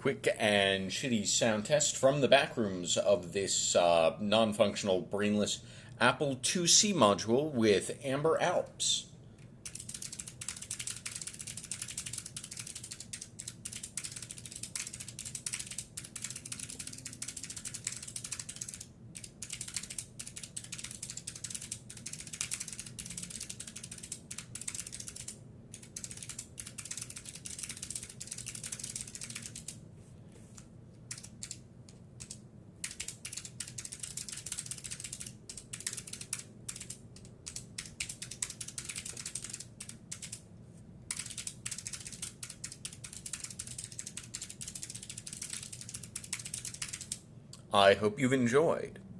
Quick and shitty sound test from the back rooms of this non-functional, brainless Apple IIc module with Amber Alps. I hope you've enjoyed.